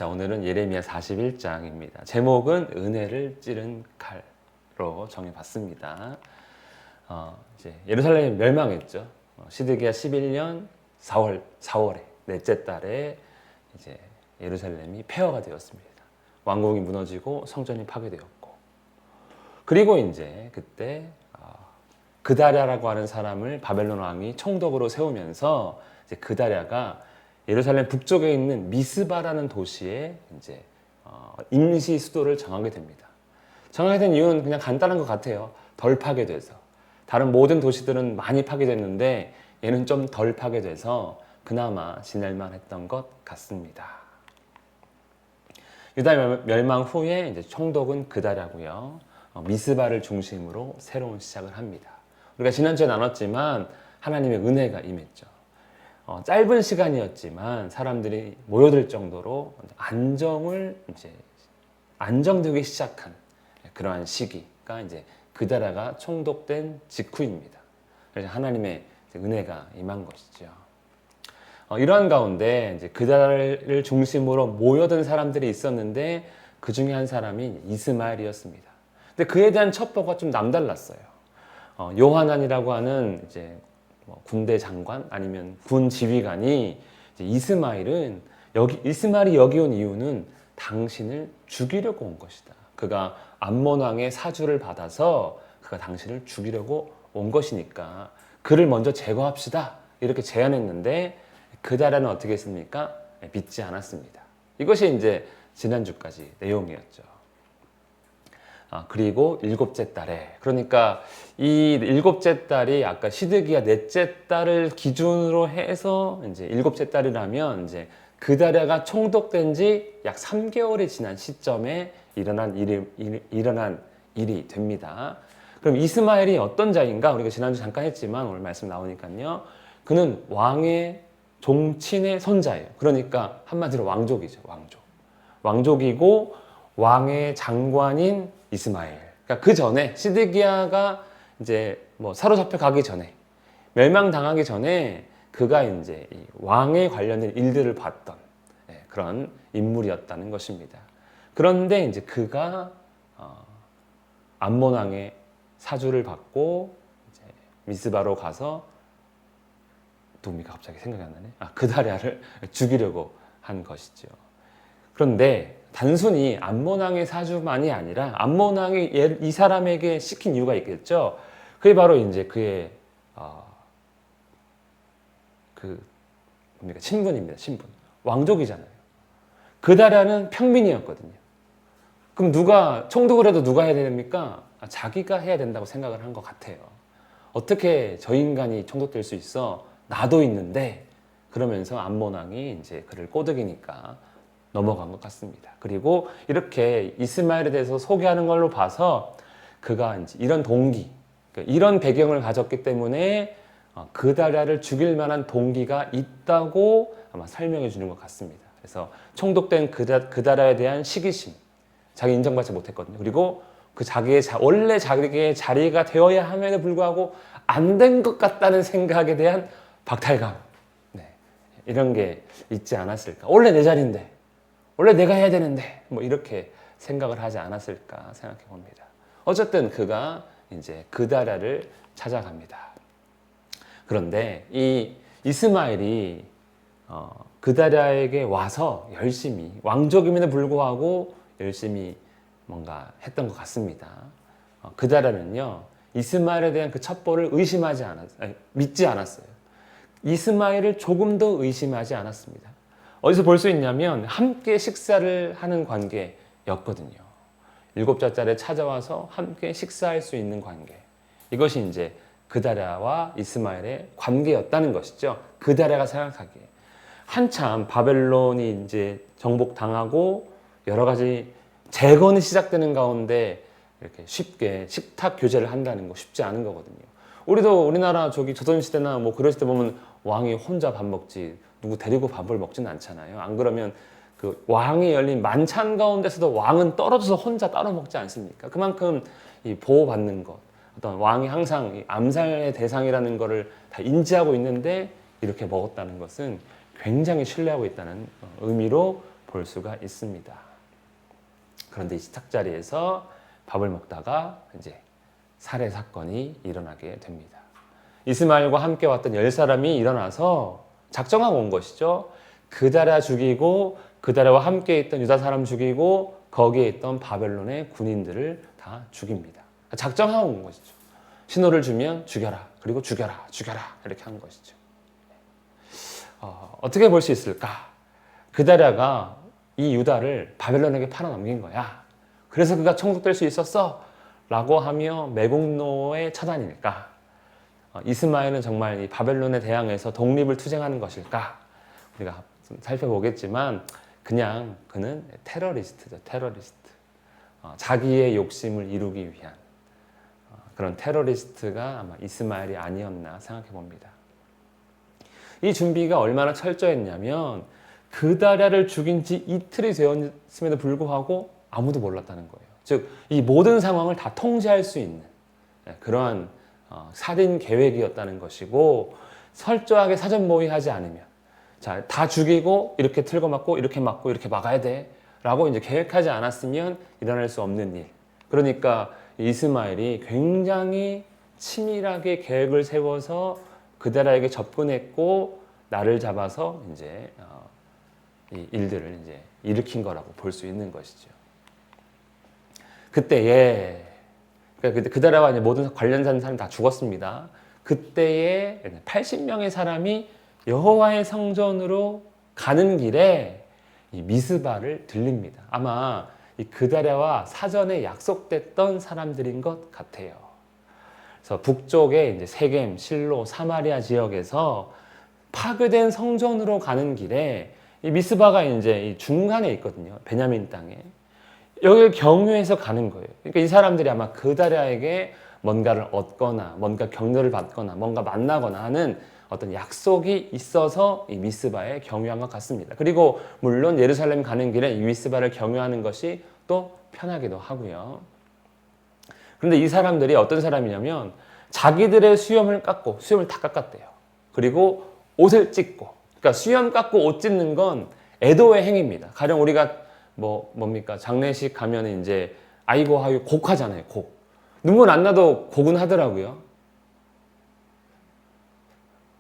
자, 오늘은 예레미야 41장입니다. 제목은 은혜를 찌른 칼로 정해봤습니다. 이제 예루살렘이 멸망했죠. 시드기야 11년 4월에 넷째 달에 이제 예루살렘이 폐허가 되었습니다. 왕궁이 무너지고 성전이 파괴되었고, 그리고 이제 그때 그다랴라고 하는 사람을 바벨론 왕이 총독으로 세우면서 이제 그다랴가 예루살렘 북쪽에 있는 미스바라는 도시에 이제 임시 수도를 정하게 됩니다. 정하게 된 이유는 그냥 간단한 것 같아요. 덜 파괴돼서. 다른 모든 도시들은 많이 파괴됐는데 얘는 좀 덜 파괴돼서 그나마 지낼만 했던 것 같습니다. 유다 멸망 후에 이제 총독은 그다랴고요. 미스바를 중심으로 새로운 시작을 합니다. 우리가 지난주에 나눴지만 하나님의 은혜가 임했죠. 짧은 시간이었지만 사람들이 모여들 정도로 안정되기 시작한 그러한 시기가 이제 그다랴가 총독된 직후입니다. 그래서 하나님의 은혜가 임한 것이죠. 이러한 가운데 이제 그다랴를 중심으로 모여든 사람들이 있었는데 그 중에 한 사람이 이스마엘이었습니다. 근데 그에 대한 첩보가 좀 남달랐어요. 요하난이라고 하는 이제 군대 장관 아니면 군 지휘관이 이스마엘이 여기 온 이유는 당신을 죽이려고 온 것이다. 그가 암몬 왕의 사주를 받아서 그가 당신을 죽이려고 온 것이니까 그를 먼저 제거합시다. 이렇게 제안했는데 그다랴는 어떻게 했습니까? 믿지 않았습니다. 이것이 이제 지난주까지 내용이었죠. 그리고 일곱째 달에, 그러니까 이 일곱째 달이 아까 시드기야 넷째 달을 기준으로 해서 이제 일곱째 달이라면 이제 그다랴가 총독된 지 약 3개월이 지난 시점에 일어난 일이 됩니다. 그럼 이스마엘이 어떤 자인가? 우리가 지난주 잠깐 했지만 오늘 말씀 나오니까요. 그는 왕의 종친의 손자예요. 그러니까 한마디로 왕족이죠. 왕족이고 왕의 장관인 이스마엘. 그러니까 그 전에 시드기야가 이제 사로잡혀 가기 전에, 멸망당하기 전에 그가 이제 이 왕에 관련된 일들을 봤던 그런 인물이었다는 것입니다. 그런데 이제 그가 암몬 왕의 사주를 받고 이제 미스바로 가서 누굽니까? 갑자기 생각이 안 나네. 그다랴를 죽이려고 한 것이죠. 그런데 단순히 암몬 왕의 사주만이 아니라 암몬 왕이 이 사람에게 시킨 이유가 있겠죠. 그게 바로 이제 그의 친분입니다. 친분. 왕족이잖아요. 그다랴는 평민이었거든요. 그럼 총독을 해도 누가 해야 됩니까? 자기가 해야 된다고 생각을 한 것 같아요. 어떻게 저 인간이 총독될 수 있어? 나도 있는데. 그러면서 암몬 왕이 이제 그를 꼬드기니까 넘어간 것 같습니다. 그리고 이렇게 이스마엘에 대해서 소개하는 걸로 봐서 그가 이제 이런 동기, 이런 배경을 가졌기 때문에 그다랴를 죽일 만한 동기가 있다고 아마 설명해 주는 것 같습니다. 그래서 총독된 그다랴에 대한 시기심, 자기 인정받지 못했거든요. 그리고 원래 자기의 자리가 되어야 함에도 불구하고 안 된 것 같다는 생각에 대한 박탈감, 이런 게 있지 않았을까. 원래 내 자리인데, 원래 내가 해야 되는데, 이렇게 생각을 하지 않았을까 생각해 봅니다. 어쨌든 그가 이제 그다랴를 찾아갑니다. 그런데 이 이스마엘이 그다랴에게 와서 열심히, 왕족임에도 불구하고 열심히 뭔가 했던 것 같습니다. 그다랴는요, 이스마엘에 대한 그 첩보를 믿지 않았어요. 이스마엘을 조금 더 의심하지 않았습니다. 어디서 볼 수 있냐면 함께 식사를 하는 관계였거든요. 일곱째 달에 찾아와서 함께 식사할 수 있는 관계. 이것이 이제 그다랴와 이스마엘의 관계였다는 것이죠. 그다랴가 생각하기에. 한참 바벨론이 이제 정복당하고 여러 가지 재건이 시작되는 가운데 이렇게 쉽게 식탁 교제를 한다는 거 쉽지 않은 거거든요. 우리나라 조선시대나 그럴 때 보면 왕이 혼자 밥 먹지 누구 데리고 밥을 먹지는 않잖아요. 안 그러면 그 왕이 열린 만찬 가운데서도 왕은 떨어져서 혼자 따로 먹지 않습니까? 그만큼 이 보호받는 것, 어떤 왕이 항상 이 암살의 대상이라는 것을 다 인지하고 있는데 이렇게 먹었다는 것은 굉장히 신뢰하고 있다는 의미로 볼 수가 있습니다. 그런데 이 식탁자리에서 밥을 먹다가 이제 살해 사건이 일어나게 됩니다. 이스마엘과 함께 왔던 10사람이 일어나서 작정하고 온 것이죠. 그다랴 죽이고 그다랴와 함께 있던 유다 사람 죽이고 거기에 있던 바벨론의 군인들을 다 죽입니다. 작정하고 온 것이죠. 신호를 주면 죽여라. 그리고 죽여라. 죽여라. 이렇게 한 것이죠. 어떻게 볼 수 있을까? 그다랴가 이 유다를 바벨론에게 팔아넘긴 거야. 그래서 그가 총독될 수 있었어. 라고 하며 매국노의 처단일까? 이스마엘은 정말 이 바벨론에 대항해서 독립을 투쟁하는 것일까? 우리가 좀 살펴보겠지만 그냥 그는 테러리스트죠. 테러리스트. 자기의 욕심을 이루기 위한 그런 테러리스트가 아마 이스마엘이 아니었나 생각해 봅니다. 이 준비가 얼마나 철저했냐면 그다랴를 죽인 지 이틀이 되었음에도 불구하고 아무도 몰랐다는 거예요. 즉, 이 모든 상황을 다 통제할 수 있는 그러한 살인 계획이었다는 것이고, 철저하게 사전 모의하지 않으면, 자, 다 죽이고 이렇게 틀고 막고 이렇게 막고 이렇게 막아야 돼라고 이제 계획하지 않았으면 일어날 수 없는 일. 그러니까 이스마엘이 굉장히 치밀하게 계획을 세워서 그다랴에게 접근했고 나를 잡아서 이제 이 일들을 이제 일으킨 거라고 볼 수 있는 것이죠. 그때에 그다랴와 이제 모든 관련된 사람 다 죽었습니다. 그때에 80명의 사람이 여호와의 성전으로 가는 길에 이 미스바를 들립니다. 아마 이 그다랴와 사전에 약속됐던 사람들인 것 같아요. 그래서 북쪽에 이제 세겜, 실로, 사마리아 지역에서 파괴된 성전으로 가는 길에 이 미스바가 이제 이 중간에 있거든요. 베냐민 땅에. 여기를 경유해서 가는 거예요. 그러니까 이 사람들이 아마 그다랴에게 뭔가를 얻거나 뭔가 격려를 받거나 뭔가 만나거나 하는 어떤 약속이 있어서 이 미스바에 경유한 것 같습니다. 그리고 물론 예루살렘 가는 길에 이 미스바를 경유하는 것이 또 편하기도 하고요. 그런데 이 사람들이 어떤 사람이냐면 자기들의 수염을 깎고 수염을 다 깎았대요. 그리고 옷을 찢고, 그러니까 수염 깎고 옷 찢는 건 애도의 행위입니다. 가령 우리가 뭡니까? 장례식 가면 이제 아이고 하고 곡하잖아요. 곡. 눈물 안 나도 곡은 하더라고요.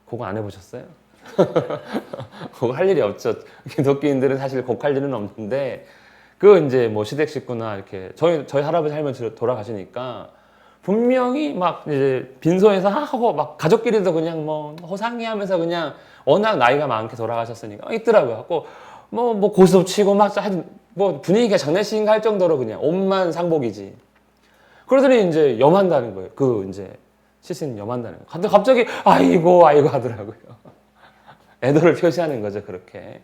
곡 안 해보셨어요? 곡 할 일이 없죠. 기독교인들은 사실 곡 할 일은 없는데, 그 이제 뭐 시댁 식구나 이렇게 저희 할아버지 할머니 돌아가시니까 분명히 막 이제 빈소에서 하고 막 가족끼리도 그냥 뭐 호상이 하면서 그냥 워낙 나이가 많게 돌아가셨으니까 있더라고요. 갖고 뭐 고스톱 치고 막 뭐 분위기가 장례식인가 할 정도로 그냥 옷만 상복이지. 그러더니 이제 염한다는 거예요. 그 이제 시신 염한다는 거예요. 근데 갑자기 아이고 하더라고요. 애도를 표시하는 거죠, 그렇게.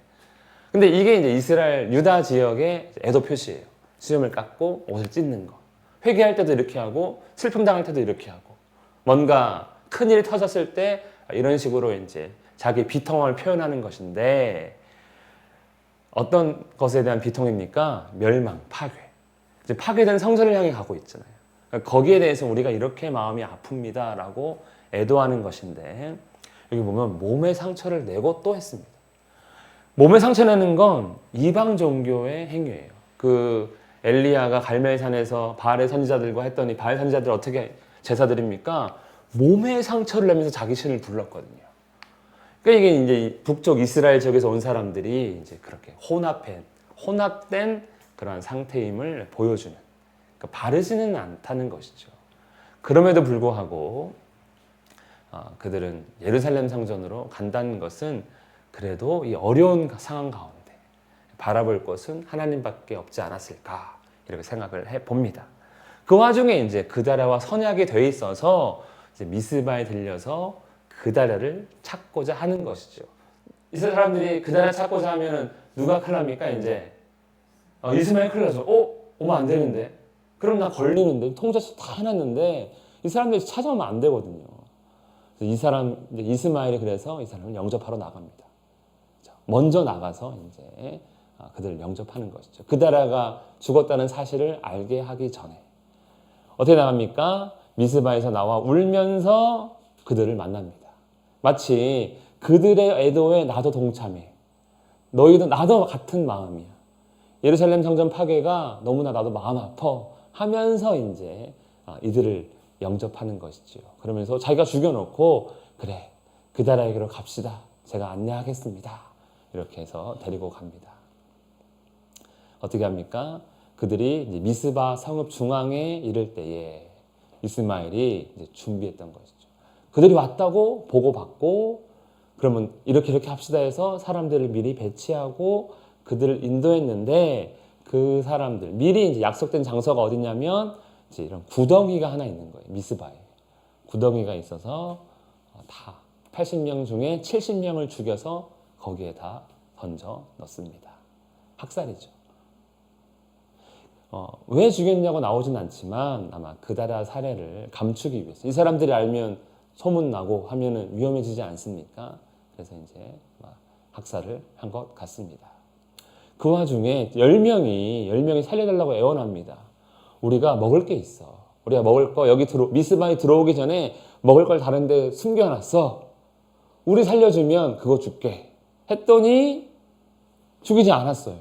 근데 이게 이제 이스라엘 유다 지역의 애도 표시예요. 수염을 깎고 옷을 찢는 거. 회개할 때도 이렇게 하고 슬픔 당할 때도 이렇게 하고 뭔가 큰일이 터졌을 때 이런 식으로 이제 자기 비통함을 표현하는 것인데, 어떤 것에 대한 비통입니까? 멸망, 파괴. 이제 파괴된 성전을 향해 가고 있잖아요. 그러니까 거기에 대해서 우리가 이렇게 마음이 아픕니다라고 애도하는 것인데, 여기 보면 몸에 상처를 내고 또 했습니다. 몸에 상처 내는 건 이방 종교의 행위예요. 그 엘리야가 갈멜산에서 바알의 선지자들과 했더니 바알 선지자들 어떻게 제사 드립니까? 몸에 상처를 내면서 자기 신을 불렀거든요. 그러니까 이게 이제 북쪽 이스라엘 지역에서 온 사람들이 이제 그렇게 혼합된 그러한 상태임을 보여주는, 그러니까 바르지는 않다는 것이죠. 그럼에도 불구하고 그들은 예루살렘 성전으로 간다는 것은 그래도 이 어려운 상황 가운데 바라볼 것은 하나님밖에 없지 않았을까, 이렇게 생각을 해 봅니다. 그 와중에 이제 그다랴와 선약이 돼 있어서 이제 미스바에 들려서 그다랴를 찾고자 하는 것이죠. 이스라엘 사람들이 그다랴 찾고자 하면은 누가 큰일 납니까? 이제 이스마엘 큰일 나죠. 오면 안 되는데. 그럼 나 걸리는데. 통제서 다 해놨는데 이 사람들이 찾아오면 안 되거든요. 이스마엘이 그래서 이 사람을 영접하러 나갑니다. 먼저 나가서 이제 그들을 영접하는 것이죠. 그다랴가 죽었다는 사실을 알게 하기 전에 어떻게 나갑니까? 미스바에서 나와 울면서 그들을 만납니다. 마치 그들의 애도에 나도 동참해. 너희도 나도 같은 마음이야. 예루살렘 성전 파괴가 너무나 나도 마음 아파 하면서 이제 이들을 영접하는 것이지요. 그러면서 자기가 죽여놓고 그래 그 나라에게로 갑시다. 제가 안내하겠습니다. 이렇게 해서 데리고 갑니다. 어떻게 합니까? 그들이 이제 미스바 성읍 중앙에 이를 때에 이스마엘이 이제 준비했던 것이죠. 그들이 왔다고 보고받고 그러면 이렇게 합시다 해서 사람들을 미리 배치하고 그들을 인도했는데 그 사람들 미리 이제 약속된 장소가 어디냐면 이제 이런 구덩이가 하나 있는 거예요. 미스바에 구덩이가 있어서 다 80명 중에 70명을 죽여서 거기에 다 던져 넣습니다. 학살이죠. 왜 죽였냐고 나오진 않지만 아마 그다라 사례를 감추기 위해서 이 사람들이 알면 소문나고 하면은 위험해지지 않습니까? 그래서 이제 학살을 한 것 같습니다. 그 와중에 10명이 살려달라고 애원합니다. 우리가 먹을 게 있어. 우리가 먹을 거 여기 미스바에 들어오기 전에 먹을 걸 다른 데 숨겨놨어. 우리 살려주면 그거 줄게. 했더니 죽이지 않았어요.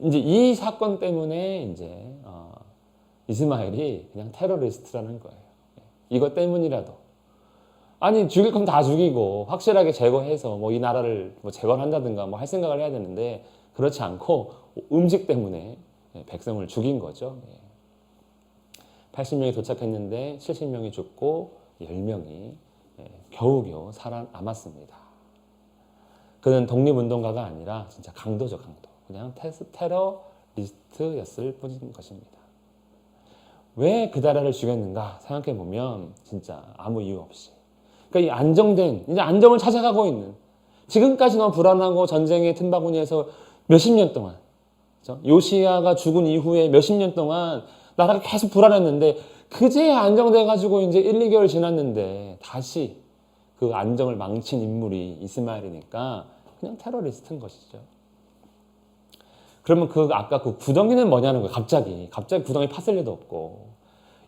이제 이 사건 때문에 이제 이스마엘이 그냥 테러리스트라는 거예요. 이것 때문이라도 아니 죽일 거면 다 죽이고 확실하게 제거해서 뭐 이 나라를 뭐 재건한다든가 뭐 할 생각을 해야 되는데 그렇지 않고 음식 때문에 백성을 죽인 거죠. 80명이 도착했는데 70명이 죽고 10명이 겨우겨우 살아남았습니다. 그는 독립운동가가 아니라 진짜 강도죠, 강도. 그냥 테러리스트였을 뿐인 것입니다. 왜 그 나라를 죽였는가 생각해 보면 진짜 아무 이유 없이. 그러니까 이 이제 안정을 찾아가고 있는 지금까지 너무 불안하고 전쟁의 틈바구니에서 몇십 년 동안 그렇죠? 요시야가 죽은 이후에 몇십 년 동안 나라가 계속 불안했는데 그제야 안정돼가지고 이제 1, 2개월 지났는데 다시 그 안정을 망친 인물이 이스마엘이니까 그냥 테러리스트인 것이죠. 그러면 아까 그 구덩이는 뭐냐는 거예요. 갑자기 구덩이 팠을 리도 없고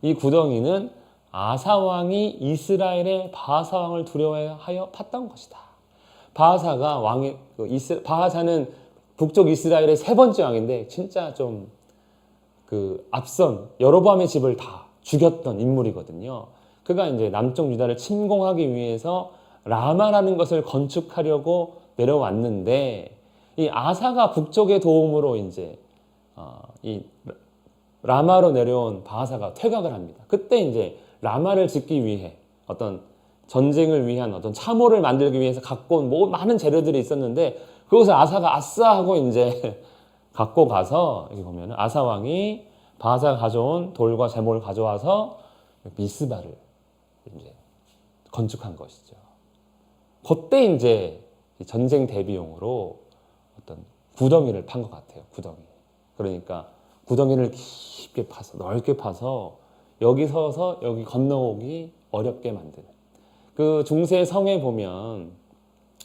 이 구덩이는 아사 왕이 이스라엘의 바하사 왕을 두려워하여 팠던 것이다. 바하사는 북쪽 이스라엘의 세 번째 왕인데 진짜 좀 앞선 여로보암의 집을 다 죽였던 인물이거든요. 그가 이제 남쪽 유다를 침공하기 위해서 라마라는 것을 건축하려고 내려왔는데 이 아사가 북쪽의 도움으로 이제 이 라마로 내려온 바하사가 퇴각을 합니다. 그때 이제 라마를 짓기 위해 어떤 전쟁을 위한 어떤 참호를 만들기 위해서 갖고 온 많은 재료들이 있었는데 그것을 아사가 아싸 하고 이제 갖고 가서 여기 보면 아사 왕이 바하사가 가져온 돌과 제목을 가져와서 미스바를 이제 건축한 것이죠. 그때 이제 전쟁 대비용으로 어떤 구덩이를 판 것 같아요. 구덩이. 그러니까 구덩이를 깊게 파서 넓게 파서 여기 서서 여기 건너오기 어렵게 만드는. 그 중세 성에 보면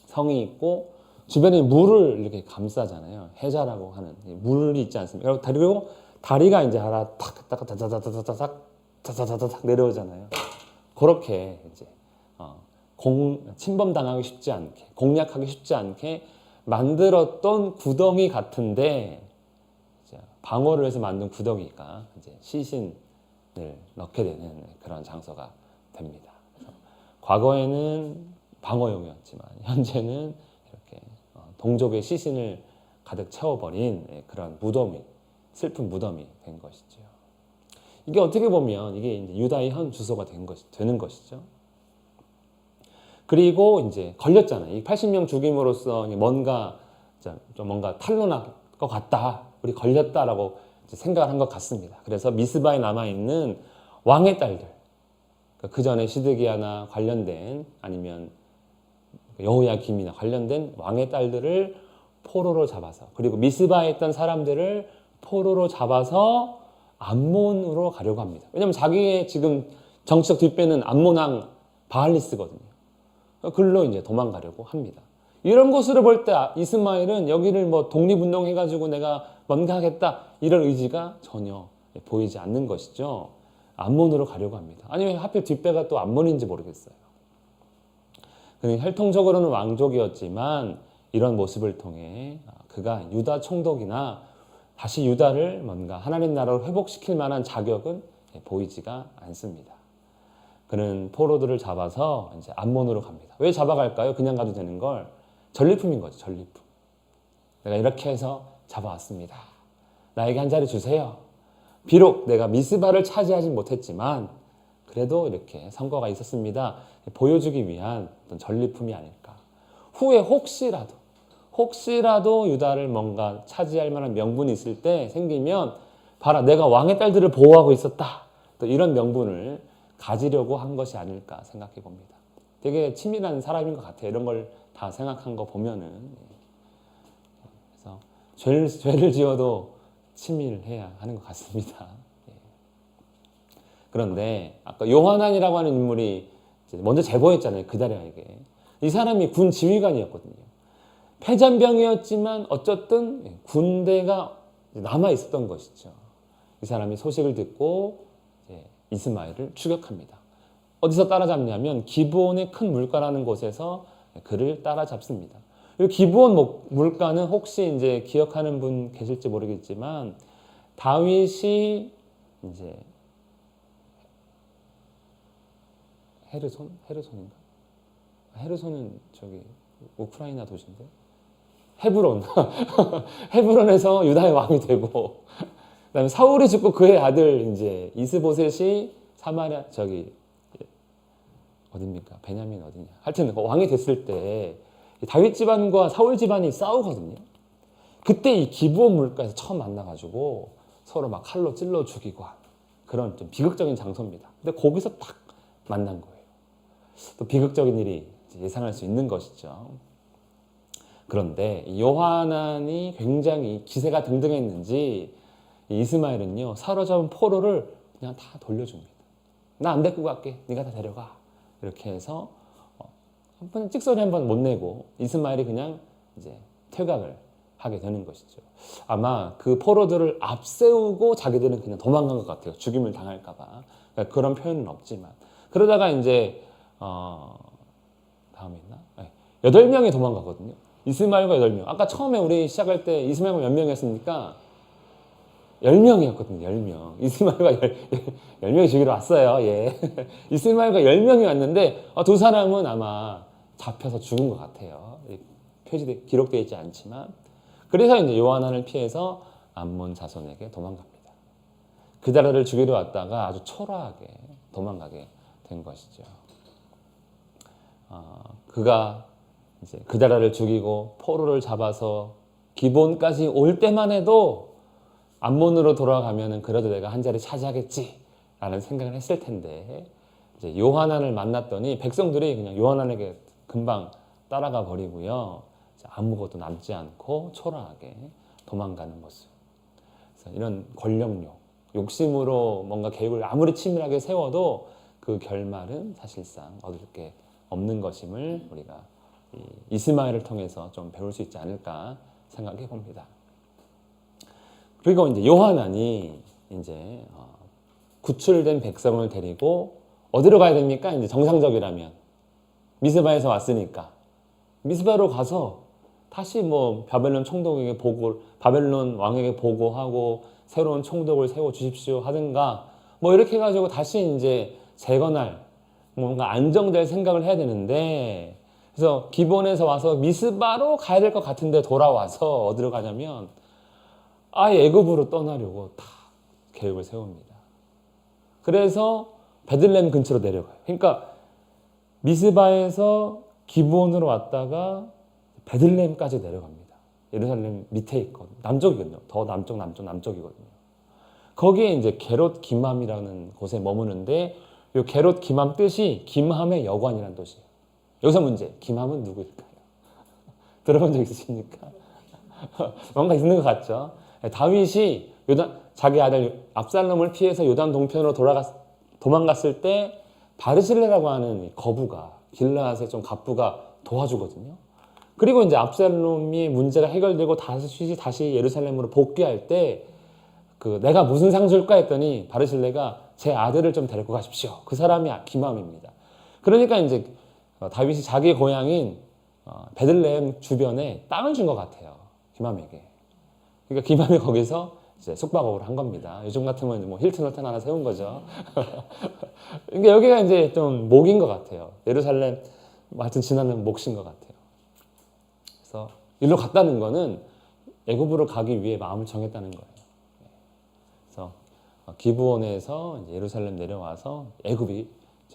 성이 있고 주변에 물을 이렇게 감싸잖아요. 해자라고 하는 물이 있지 않습니까? 그리고 다리가 이제 하나 탁 내려오잖아요. 그렇게 이제 침범당하기 쉽지 않게 공략하기 쉽지 않게 만들었던 구덩이 같은데 방어를 해서 만든 구덩이가 이제 시신을 넣게 되는 그런 장소가 됩니다. 그래서 과거에는 방어용이었지만 현재는 이렇게 동족의 시신을 가득 채워버린 그런 무덤이 슬픈 무덤이 된 것이죠. 이게 어떻게 보면 이게 이제 유다의 현 주소가 되는 것이죠. 그리고 이제 걸렸잖아요. 이 80명 죽임으로써 뭔가 탄로날 것 같다. 우리 걸렸다라고 생각을 한 것 같습니다. 그래서 미스바에 남아있는 왕의 딸들, 그 전에 시드기야나 관련된 아니면 여호야김이나 관련된 왕의 딸들을 포로로 잡아서 그리고 미스바에 있던 사람들을 포로로 잡아서 암몬으로 가려고 합니다. 왜냐하면 자기의 지금 정치적 뒷배는 암몬 왕 바알리스거든요. 글로 이제 도망가려고 합니다. 이런 것으로 볼 때 이스마엘은 여기를 뭐 독립운동 해가지고 내가 뭔가 하겠다 이런 의지가 전혀 보이지 않는 것이죠. 암몬으로 가려고 합니다. 아니 왜 하필 뒷배가 또 암몬인지 모르겠어요. 혈통적으로는 왕족이었지만 이런 모습을 통해 그가 유다 총독이나 다시 유다를 뭔가 하나님 나라로 회복시킬 만한 자격은 보이지가 않습니다. 그는 포로들을 잡아서 이제 암몬으로 갑니다. 왜 잡아갈까요? 그냥 가도 되는 걸. 전리품인 거죠, 전리품. 내가 이렇게 해서 잡아왔습니다. 나에게 한 자리 주세요. 비록 내가 미스바를 차지하진 못했지만 그래도 이렇게 성과가 있었습니다. 보여주기 위한 어떤 전리품이 아닐까. 후에 혹시라도 유다를 뭔가 차지할 만한 명분이 있을 때 생기면 봐라, 내가 왕의 딸들을 보호하고 있었다. 또 이런 명분을 가지려고 한 것이 아닐까 생각해 봅니다. 되게 치밀한 사람인 것 같아요. 이런 걸 다 생각한 거 보면은. 그래서 죄를 지어도 치밀해야 하는 것 같습니다. 그런데 아까 요하난이라고 하는 인물이 먼저 제보했잖아요. 그다랴에게. 이 사람이 군 지휘관이었거든요. 패잔병이었지만 어쨌든 군대가 남아 있었던 것이죠. 이 사람이 소식을 듣고 이스마엘을 추격합니다. 어디서 따라잡냐면 기브온의 큰 물가라는 곳에서 그를 따라잡습니다. 이 기브온 물가는 혹시 이제 기억하는 분 계실지 모르겠지만 다윗이 이제 헤르손인가? 헤르손은 저기 우크라이나 도시인데 헤브론 헤브론에서 유다의 왕이 되고 그다음에 사울이 죽고 그의 아들 이제 이스보셋이 사마리아 저기 어딥니까? 베냐민 어디냐? 하여튼 왕이 됐을 때 다윗 집안과 사울 집안이 싸우거든요. 그때 이 기브온 물가에서 처음 만나가지고 서로 막 칼로 찔러 죽이고 그런 좀 비극적인 장소입니다. 근데 거기서 딱 만난 거예요. 또 비극적인 일이 예상할 수 있는 것이죠. 그런데 요하난이 굉장히 기세가 등등했는지 이스마엘은요 사로잡은 포로를 그냥 다 돌려줍니다. 나 안 데리고 갈게. 네가 다 데려가. 이렇게 해서 한 번 찍소리 한 번 못 내고 이스마엘이 그냥 이제 퇴각을 하게 되는 것이죠. 아마 그 포로들을 앞세우고 자기들은 그냥 도망간 것 같아요. 죽임을 당할까봐. 그러니까 그런 표현은 없지만 그러다가 이제 다음에 있나? 8명이 도망가거든요. 이스마엘과 8명. 아까 처음에 우리 시작할 때 이스마엘과 몇 명이었습니까? 10명이었거든요. 10명. 이스마엘과 10명이 죽이러 왔어요. 예. 이스마엘과 10명이 왔는데 두 사람은 아마 잡혀서 죽은 것 같아요. 기록되어 있지 않지만. 그래서 이제 요하난을 피해서 암몬 자손에게 도망갑니다. 그다라를 죽이러 왔다가 아주 초라하게 도망가게 된 것이죠. 그가 이제 그다라를 죽이고 포로를 잡아서 기본까지 올 때만 해도 암몬으로 돌아가면은 그래도 내가 한 자리 차지하겠지라는 생각을 했을 텐데 이제 요하난을 만났더니 백성들이 그냥 요하난에게 금방 따라가 버리고요. 아무것도 남지 않고 초라하게 도망가는 모습. 그래서 이런 권력욕, 욕심으로 뭔가 계획을 아무리 치밀하게 세워도 그 결말은 사실상 얻을 게 없는 것임을 우리가 이스마엘을 통해서 좀 배울 수 있지 않을까 생각해 봅니다. 그리고 이제 요하난이 이제 구출된 백성을 데리고 어디로 가야 됩니까? 이제 정상적이라면 미스바에서 왔으니까 미스바로 가서 다시 뭐 바벨론 총독에게 바벨론 왕에게 보고하고 새로운 총독을 세워 주십시오 하든가 뭐 이렇게 해가지고 다시 이제 재건할 뭔가 안정될 생각을 해야 되는데 그래서 기본에서 와서 미스바로 가야 될 것 같은데 돌아와서 어디로 가냐면 아예 애굽으로 떠나려고 다 계획을 세웁니다. 그래서 베들레헴 근처로 내려가요. 그러니까 미스바에서 기브온으로 왔다가 베들레헴까지 내려갑니다. 예루살렘 밑에 있거든요. 남쪽이거든요. 더 남쪽이거든요. 거기에 이제 게롯 기맘이라는 곳에 머무는데 이 게롯 기맘 뜻이 김함의 여관이라는 뜻이에요. 여기서 문제. 김함은 누구일까요? 들어본 적 있으십니까? 뭔가 있는 것 같죠? 다윗이 자기 아들 압살롬을 피해서 요단 동편으로 도망갔을 때 바르실레라고 하는 거부가 길라앗의 좀 갑부가 도와주거든요. 그리고 이제 압살롬이 문제가 해결되고 다시 예루살렘으로 복귀할 때 내가 무슨 상 줄까 했더니 바르실레가 제 아들을 좀 데리고 가십시오. 그 사람이 기맘입니다. 그러니까 이제 다윗이 자기 고향인 베들레헴 주변에 땅을 준 것 같아요. 기맘에게. 그러니까 기맘이 거기서 이제 숙박업을 한 겁니다. 요즘 같으면 뭐 힐튼 호텔 하나 세운 거죠. 그러니까 여기가 이제 좀 목인 것 같아요. 예루살렘, 하여튼 지나는 몫인 것 같아요. 그래서 일로 갔다는 거는 애굽으로 가기 위해 마음을 정했다는 거예요. 그래서 기브온에서 이제 예루살렘 내려와서 애굽이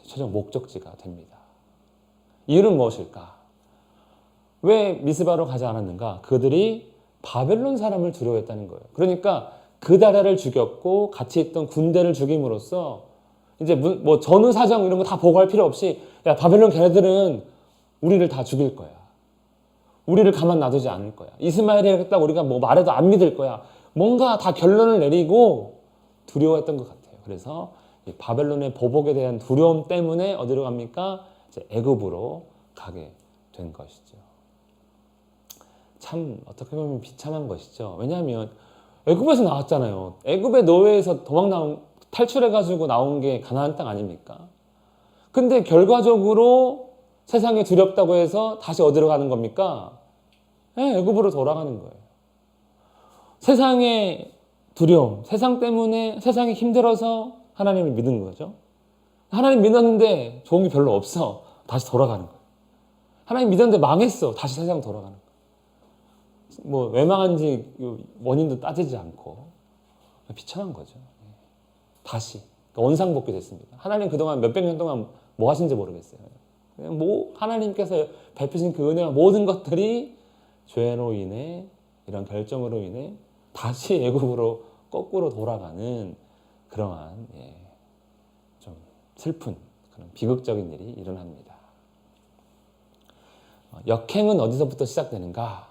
최종 목적지가 됩니다. 이유는 무엇일까? 왜 미스바로 가지 않았는가? 그들이 바벨론 사람을 두려워했다는 거예요. 그러니까 그다라를 죽였고 같이 있던 군대를 죽임으로써 이제 뭐 전후 사정 이런 거 다 보고할 필요 없이 야 바벨론 걔네들은 우리를 다 죽일 거야. 우리를 가만 놔두지 않을 거야. 이스마엘이 했다고 우리가 뭐 말해도 안 믿을 거야. 뭔가 다 결론을 내리고 두려워했던 것 같아요. 그래서 이 바벨론의 보복에 대한 두려움 때문에 어디로 갑니까? 이제 애굽으로 가게 된 것이죠. 참 어떻게 보면 비참한 것이죠. 왜냐하면 애굽에서 나왔잖아요. 애굽의 노예에서 탈출해가지고 나온 게 가나안 땅 아닙니까? 근데 결과적으로 세상에 두렵다고 해서 다시 어디로 가는 겁니까? 네, 애굽으로 돌아가는 거예요. 세상의 두려움, 세상 때문에 세상이 힘들어서 하나님을 믿은 거죠. 하나님 믿었는데 좋은 게 별로 없어. 다시 돌아가는 거예요. 하나님 믿었는데 망했어. 다시 세상 돌아가는 거예요. 뭐 왜 망한지 원인도 따지지 않고 비참한 거죠. 다시 원상복귀 됐습니다. 하나님 그동안 몇백 년 동안 뭐 하신지 모르겠어요. 그냥 뭐 하나님께서 베푸신 그 은혜와 모든 것들이 죄로 인해 이런 결정으로 인해 다시 애굽으로 거꾸로 돌아가는 그러한 좀 슬픈 그런 비극적인 일이 일어납니다. 역행은 어디서부터 시작되는가?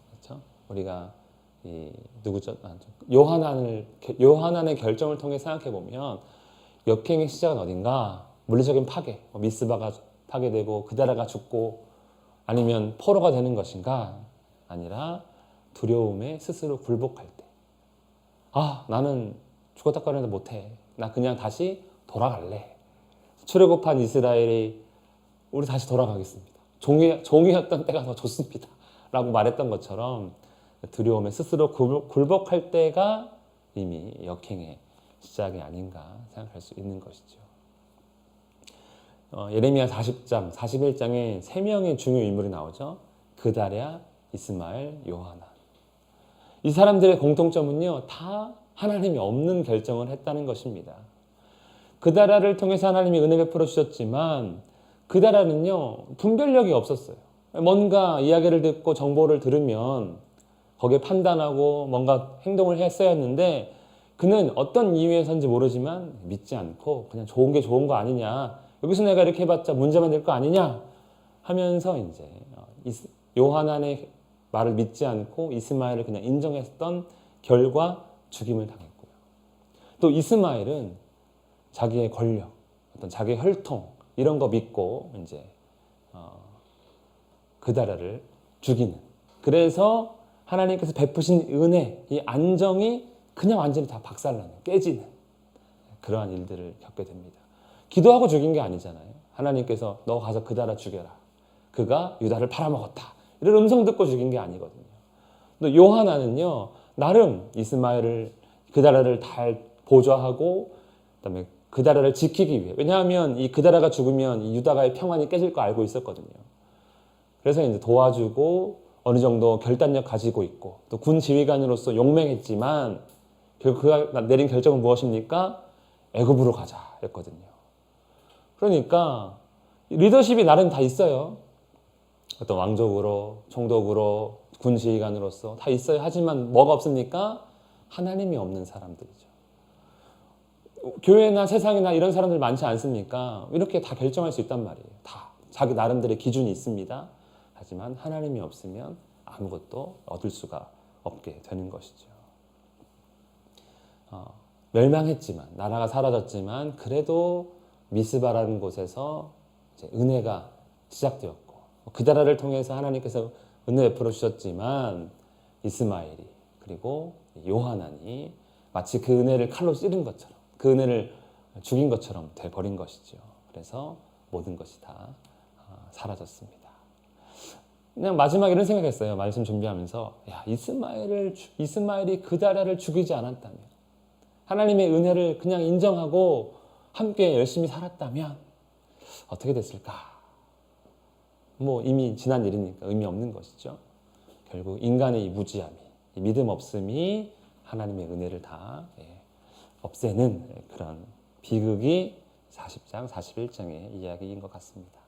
그렇죠? 우리가 누구죠? 요하난의 결정을 통해 생각해 보면 역행의 시작은 어딘가? 물리적인 파괴, 미스바가 파괴되고 그다라가 죽고 아니면 포로가 되는 것인가? 아니라 두려움에 스스로 굴복할 때, 나는 죽었다 꺼내도 못해. 나 그냥 다시 돌아갈래. 출애굽한 이스라엘이 우리 다시 돌아가겠습니다. 종이었던 때가 더 좋습니다. 라고 말했던 것처럼 두려움에 스스로 굴복할 때가 이미 역행의 시작이 아닌가 생각할 수 있는 것이죠. 예레미야 40장, 41장에 3명의 중요 인물이 나오죠. 그다랴, 이스마엘, 요하난. 이 사람들의 공통점은요, 다 하나님이 없는 결정을 했다는 것입니다. 그다랴를 통해서 하나님이 은혜 베풀어 주셨지만 그다랴는요, 분별력이 없었어요. 뭔가 이야기를 듣고 정보를 들으면 거기에 판단하고 뭔가 행동을 했어야 했는데 그는 어떤 이유에서인지 모르지만 믿지 않고 그냥 좋은 게 좋은 거 아니냐, 여기서 내가 이렇게 해봤자 문제만 될 거 아니냐 하면서 이제 요하난의 말을 믿지 않고 이스마엘을 그냥 인정했던 결과 죽임을 당했고요. 또 이스마엘은 자기의 권력, 어떤 자기의 혈통 이런 거 믿고 이제 그다랴를 죽이는. 그래서 하나님께서 베푸신 은혜, 이 안정이 그냥 완전히 다 박살나는, 깨지는 그러한 일들을 겪게 됩니다. 기도하고 죽인 게 아니잖아요. 하나님께서 너 가서 그다랴 죽여라. 그가 유다를 팔아먹었다. 이런 음성 듣고 죽인 게 아니거든요. 또 요하나는요, 나름 이스마엘을 그다랴를 잘 보좌하고 그다음에 그다랴를 지키기 위해, 왜냐하면 이 그다랴가 죽으면 이 유다가의 평안이 깨질 거 알고 있었거든요. 그래서 이제 도와주고 어느 정도 결단력 가지고 있고 또 군 지휘관으로서 용맹했지만 결국 그가 내린 결정은 무엇입니까? 애굽으로 가자였거든요. 그러니까 리더십이 나름 다 있어요. 어떤 왕족으로, 총독으로, 군 지휘관으로서 다 있어요. 하지만 뭐가 없습니까? 하나님이 없는 사람들이죠. 교회나 세상이나 이런 사람들 많지 않습니까? 이렇게 다 결정할 수 있단 말이에요. 다 자기 나름대로의 기준이 있습니다. 하지만 하나님이 없으면 아무것도 얻을 수가 없게 되는 것이죠. 멸망했지만, 나라가 사라졌지만 그래도 미스바라는 곳에서 이제 은혜가 시작되었고 그다라를 통해서 하나님께서 은혜 베풀어 주셨지만 이스마엘이 그리고 요하난이 마치 그 은혜를 칼로 찌른 것처럼, 그 은혜를 죽인 것처럼 돼버린 것이죠. 그래서 모든 것이 다 사라졌습니다. 그냥 마지막에 이런 생각했어요. 말씀 준비하면서 야, 이스마엘이 그다랴를 죽이지 않았다면, 하나님의 은혜를 그냥 인정하고 함께 열심히 살았다면 어떻게 됐을까? 뭐 이미 지난 일이니까 의미 없는 것이죠. 결국 인간의 이 무지함이, 이 믿음 없음이 하나님의 은혜를 다 없애는 그런 비극이 40장, 41장의 이야기인 것 같습니다.